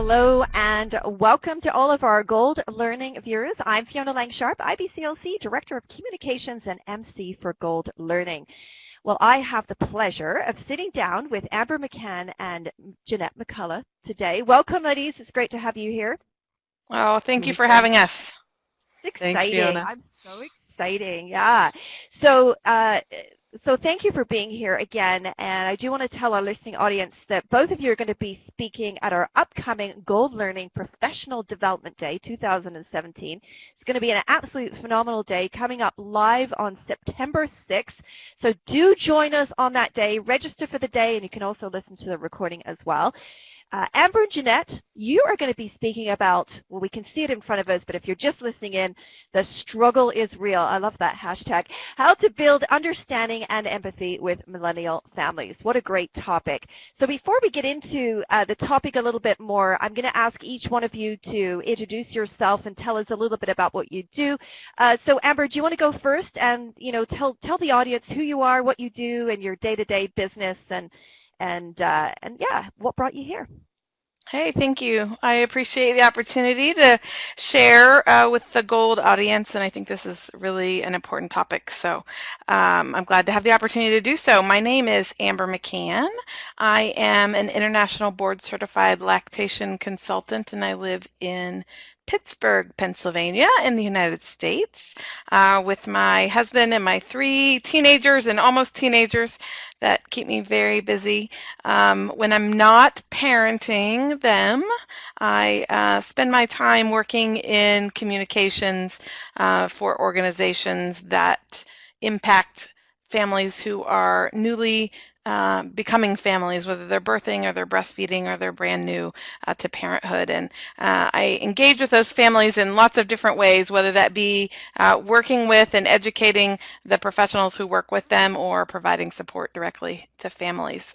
Hello and welcome to all of our Gold Learning viewers. I'm Fiona Lang-Sharp, IBCLC Director of Communications and MC for Gold Learning. Well, I have the pleasure of sitting down with Amber McCann and Jeanette McCulloch today. Welcome, ladies. It's great to have you here. Oh, thank you for having us. It's exciting. Thanks, Fiona. I'm so exciting. Yeah. So thank you for being here again, and I do want to tell our listening audience that both of you are going to be speaking at our upcoming Gold Learning Professional Development Day 2017. It's going to be an absolute phenomenal day coming up live on September 6th. So do join us on that day. Register for the day, and you can also listen to the recording as well. Amber and Jeanette, you are going to be speaking about, well, we can see it in front of us, but if you're just listening in, the struggle is real. I love that hashtag. How to build understanding and empathy with millennial families. What a great topic. So before we get into the topic a little bit more, I'm going to ask each one of you to introduce yourself and tell us a little bit about what you do. So Amber, do you want to go first and, tell the audience who you are, what you do, and your day-to-day business, and yeah, what brought you here? Hey, thank you. I appreciate the opportunity to share with the Gold audience, and I think this is really an important topic, so I'm glad to have the opportunity to do so. My name is Amber McCann. I am an international board-certified lactation consultant, and I live in Pittsburgh, Pennsylvania, in the United States, with my husband and my 3 teenagers and almost teenagers that keep me very busy. When I'm not parenting them, I spend my time working in communications for organizations that impact families who are newly becoming families, whether they're birthing or they're breastfeeding or they're brand new to parenthood. And I engage with those families in lots of different ways, whether that be working with and educating the professionals who work with them or providing support directly to families.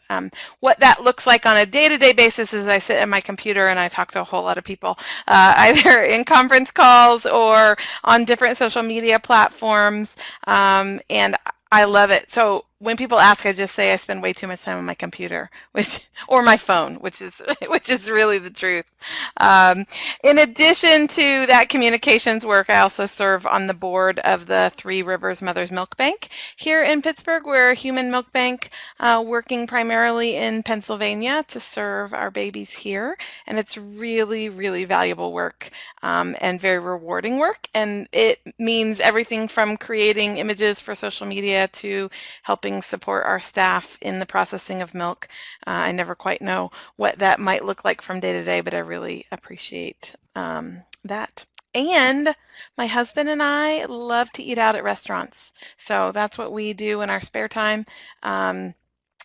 What that looks like on a day-to-day basis is I sit at my computer and I talk to a whole lot of people, either in conference calls or on different social media platforms, and I love it. So when people ask, I just say I spend way too much time on my computer, or my phone, which is really the truth. In addition to that communications work, I also serve on the board of the Three Rivers Mother's Milk Bank here in Pittsburgh. We're a human milk bank working primarily in Pennsylvania to serve our babies here, and it's really, really valuable work and very rewarding work. And it means everything from creating images for social media to helping support our staff in the processing of milk. I never quite know what that might look like from day to day, but I really appreciate that. And my husband and I love to eat out at restaurants. So that's what we do in our spare time,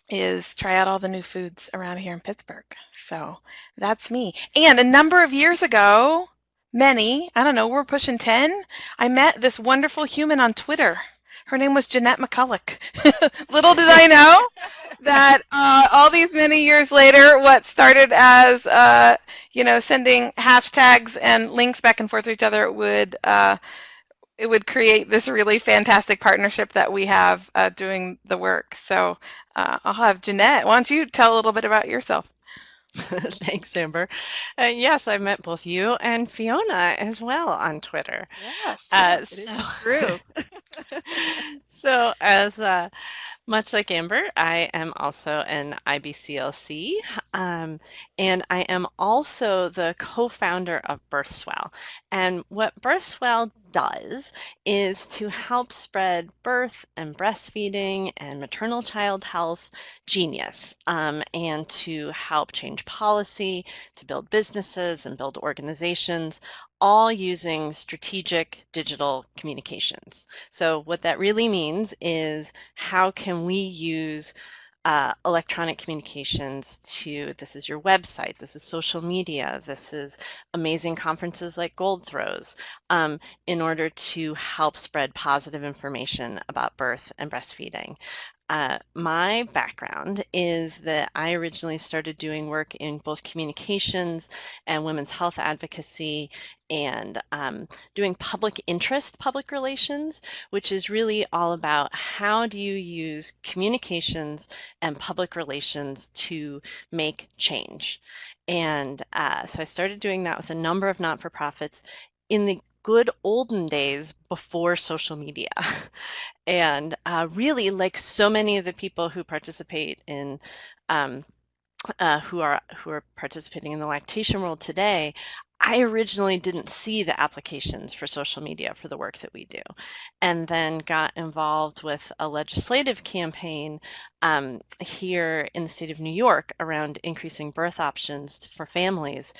is try out all the new foods around here in Pittsburgh. So that's me. And a number of years ago, I don't know, we're pushing 10, I met this wonderful human on Twitter. Her name was Jeanette McCulloch. Little did I know that all these many years later, what started as sending hashtags and links back and forth to each other would create this really fantastic partnership that we have doing the work. So I'll have Jeanette. Why don't you tell a little bit about yourself? Thanks, Amber. Yes, I met both you and Fiona as well on Twitter. Yes, it is true. So as much like Amber, I am also an IBCLC, and I am also the co-founder of BirthSwell. And what BirthSwell does is to help spread birth and breastfeeding and maternal child health genius, and to help change policy, to build businesses and build organizations, all using strategic digital communications. So what that really means is how can we use electronic communications this is your website, this is social media, this is amazing conferences like Gold Throws, in order to help spread positive information about birth and breastfeeding. My background is that I originally started doing work in both communications and women's health advocacy and doing public interest public relations, which is really all about how do you use communications and public relations to make change. And so I started doing that with a number of not-for-profits in the good olden days before social media. And really, like so many of the people who participate in um, who are participating in the lactation world today, I originally didn't see the applications for social media for the work that we do, and then got involved with a legislative campaign here in the state of New York around increasing birth options for families,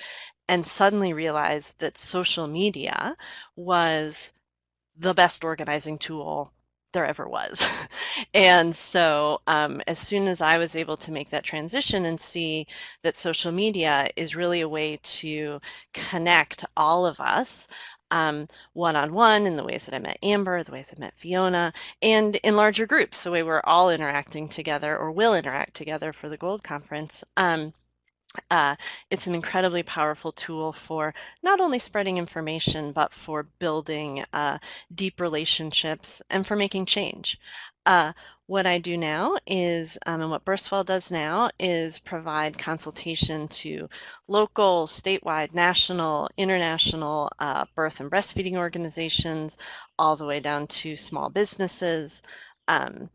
and suddenly realized that social media was the best organizing tool there ever was. And so as soon as I was able to make that transition and see that social media is really a way to connect all of us one-on-one in the ways that I met Amber, the ways I met Fiona, and in larger groups, the way we're all interacting together or will interact together for the Gold Conference. Uh, it's an incredibly powerful tool for not only spreading information, but for building deep relationships and for making change. What I do now is, and what Birthwell does now, is provide consultation to local, statewide, national, international birth and breastfeeding organizations, all the way down to small businesses. Um,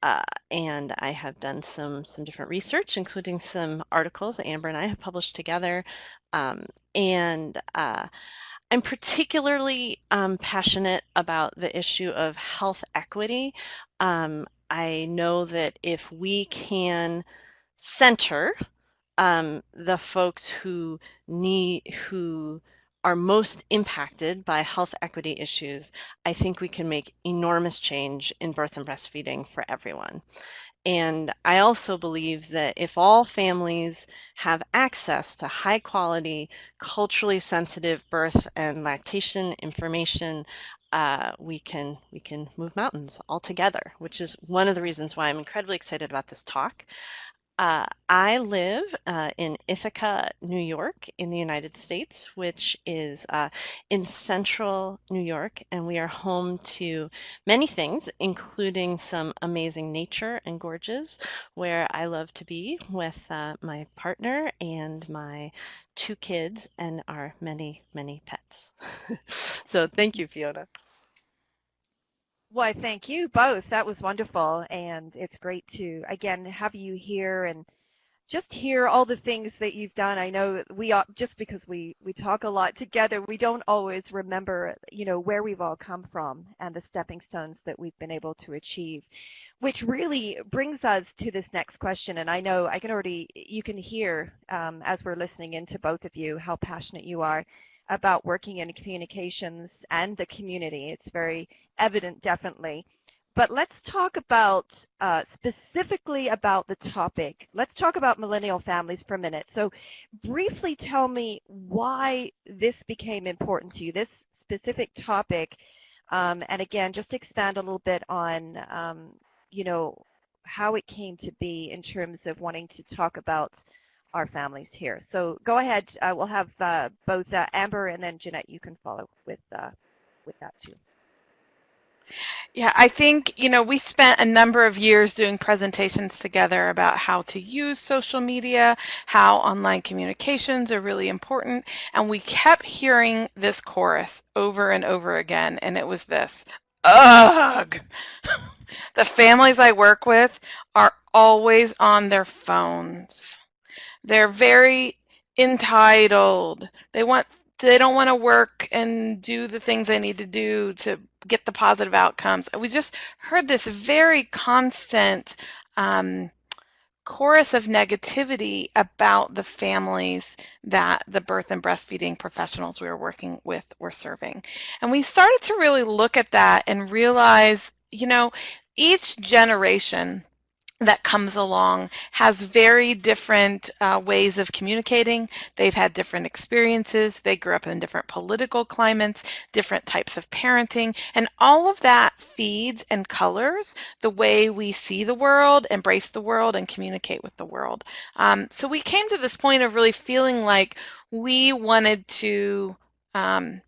uh, and I have done some different research, including some articles that Amber and I have published together. And I'm particularly passionate about the issue of health equity. I know that if we can center the folks who are most impacted by health equity issues, I think we can make enormous change in birth and breastfeeding for everyone. And I also believe that if all families have access to high quality, culturally sensitive birth and lactation information, we can move mountains all together, which is one of the reasons why I'm incredibly excited about this talk. I live in Ithaca, New York, in the United States, which is in central New York, and we are home to many things, including some amazing nature and gorges, where I love to be with my partner and my 2 kids and our many, many pets. So thank you, Fiona. Why, thank you both. That was wonderful. And it's great to, again, have you here and just hear all the things that you've done. I know that just because we talk a lot together, we don't always remember, where we've all come from and the stepping stones that we've been able to achieve, which really brings us to this next question. And I know you can hear as we're listening in to both of you how passionate you are about working in communications and the community. It's very evident, definitely. But let's talk about specifically about the topic. Let's talk about millennial families for a minute. So briefly tell me why this became important to you, this specific topic. And again, just expand a little bit on, how it came to be in terms of wanting to talk about our families here. So go ahead. We'll have both Amber and then Jeanette. You can follow with that too. Yeah, I think, we spent a number of years doing presentations together about how to use social media, how online communications are really important, and we kept hearing this chorus over and over again, and it was this, ugh! The families I work with are always on their phones. They're very entitled. They don't want to work and do the things they need to do to get the positive outcomes. We just heard this very constant chorus of negativity about the families that the birth and breastfeeding professionals we were working with were serving. And we started to really look at that and realize, each generation that comes along has very different ways of communicating. They've had different experiences. They grew up in different political climates, different types of parenting, and all of that feeds and colors the way we see the world, embrace the world, and communicate with the world. So we came to this point of really feeling like we wanted to um,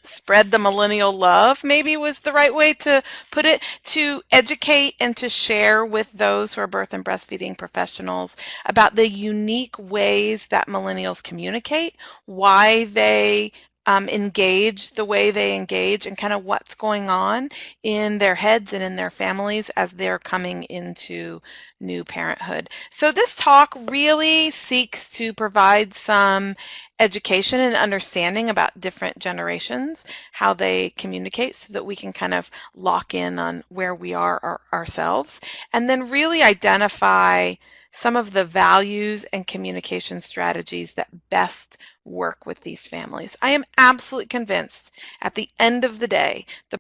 spread the millennial love, maybe was the right way to put it, to educate and to share with those who are birth and breastfeeding professionals about the unique ways that millennials communicate, why they engage the way they engage, and kind of what's going on in their heads and in their families as they're coming into new parenthood. So this talk really seeks to provide some education and understanding about different generations, how they communicate, so that we can kind of lock in on where we are ourselves, and then really identify some of the values and communication strategies that best work with these families. I am absolutely convinced at the end of the day, the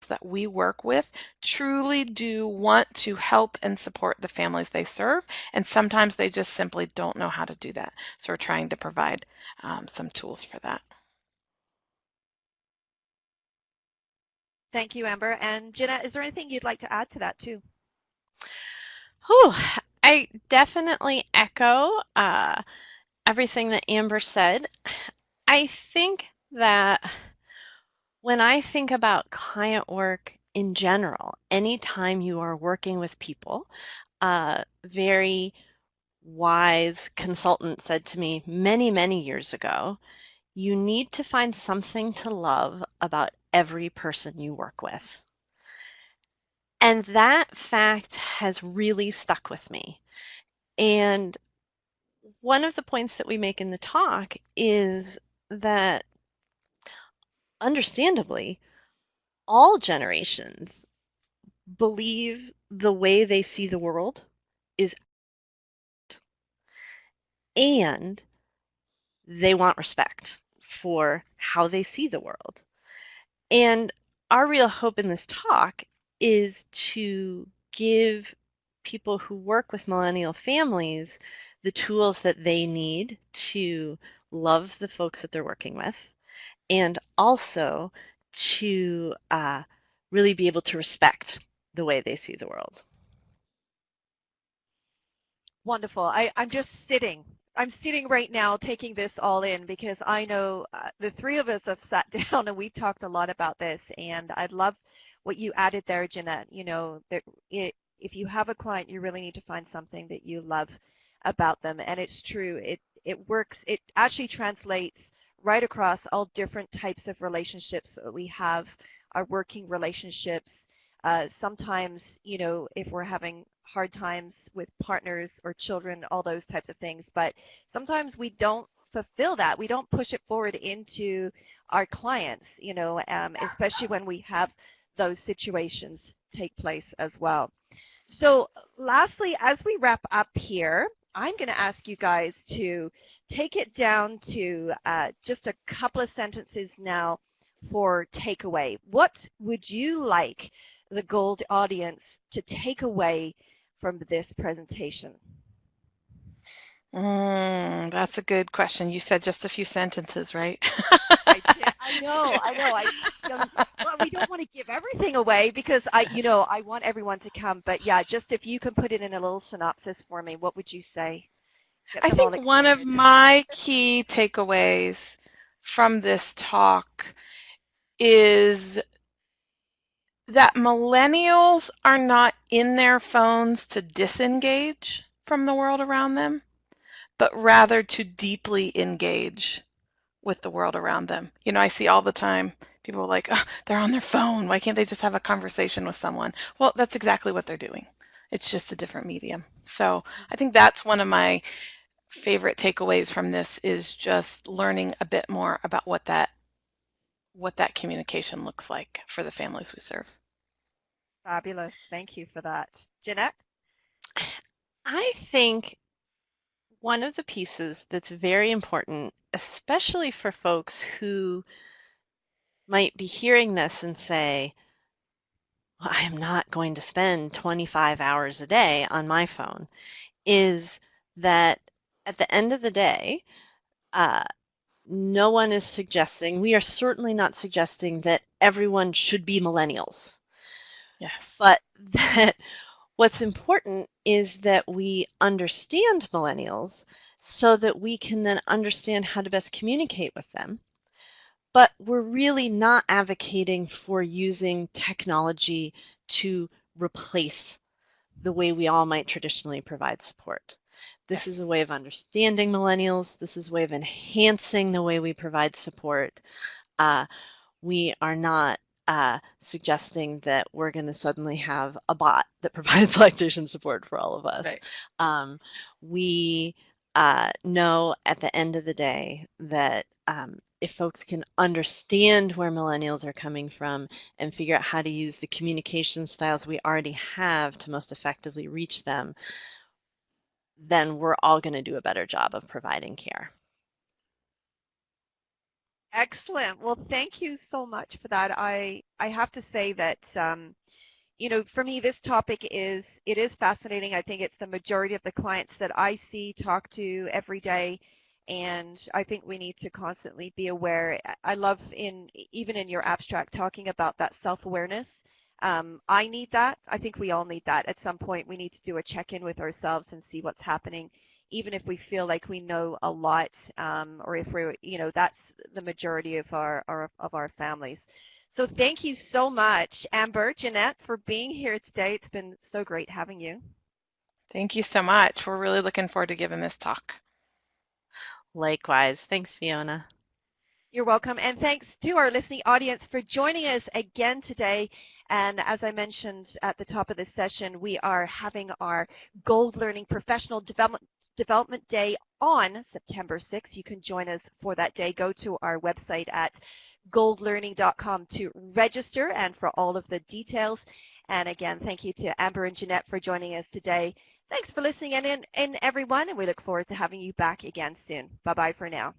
that we work with truly do want to help and support the families they serve, and sometimes they just simply don't know how to do that. So we're trying to provide some tools for that. Thank you, Amber. And Jeanette, is there anything you'd like to add to that too? Whew, I definitely echo everything that Amber said. I think that when I think about client work in general, anytime you are working with people, a very wise consultant said to me many, many years ago, you need to find something to love about every person you work with. And that fact has really stuck with me. And one of the points that we make in the talk is that, understandably, all generations believe the way they see the world is, and they want respect for how they see the world. And our real hope in this talk is to give people who work with millennial families the tools that they need to love the folks that they're working with, and also to really be able to respect the way they see the world. Wonderful. I'm just sitting. I'm sitting right now taking this all in because I know the three of us have sat down and we've talked a lot about this, and I love what you added there, Jeanette. You know, that if you have a client, you really need to find something that you love about them, and it's true. It works. It actually translates right across all different types of relationships that we have, our working relationships. Sometimes, you know, if we're having hard times with partners or children, all those types of things. But sometimes we don't fulfill that. We don't push it forward into our clients, you know, especially when we have those situations take place as well. So lastly, as we wrap up here, I'm going to ask you guys to take it down to just a couple of sentences now for takeaway. What would you like the Gold audience to take away from this presentation? That's a good question. You said just a few sentences, right? I know. Well, we don't want to give everything away because I want everyone to come. But yeah, just if you can put it in a little synopsis for me, what would you say? I think one of my key takeaways from this talk is that millennials are not in their phones to disengage from the world around them, but rather to deeply engage with the world around them. You know, I see all the time people are like, oh, they're on their phone. Why can't they just have a conversation with someone? Well, that's exactly what they're doing. It's just a different medium. So I think that's one of my favorite takeaways from this, is just learning a bit more about what that communication looks like for the families we serve. Fabulous. Thank you for that. Jeanette? I think one of the pieces that's very important, especially for folks who might be hearing this and say, I am not going to spend 25 hours a day on my phone, is that at the end of the day, uh, no one is suggesting, we are certainly not suggesting that everyone should be millennials, Yes. but that what's important is that we understand millennials so that we can then understand how to best communicate with them. But we're really not advocating for using technology to replace the way we all might traditionally provide support. This is a way Yes. of understanding millennials. This is a way of enhancing the way we provide support. Uh, we are not suggesting that we're going to suddenly have a bot that provides lactation support for all of us. Right. We know at the end of the day that if folks can understand where millennials are coming from and figure out how to use the communication styles we already have to most effectively reach them, then we're all going to do a better job of providing care. Excellent. Well, thank you so much for that. I have to say that for me, this topic is fascinating. I think it's the majority of the clients that I see, talk to every day, and I think we need to constantly be aware. I love even in your abstract talking about that self-awareness. I need that. I think we all need that. At some point, we need to do a check-in with ourselves and see what's happening, even if we feel like we know a lot, or if we're, that's the majority of our families. So thank you so much, Amber, Jeanette, for being here today. It's been so great having you. Thank you so much. We're really looking forward to giving this talk. Likewise. Thanks, Fiona. You're welcome. And thanks to our listening audience for joining us again today. And as I mentioned at the top of this session, we are having our Gold Learning Professional Development Day on September 6th. You can join us for that day. Go to our website at goldlearning.com to register and for all of the details. And again, thank you to Amber and Jeanette for joining us today. Thanks for listening in everyone, and we look forward to having you back again soon. Bye-bye for now.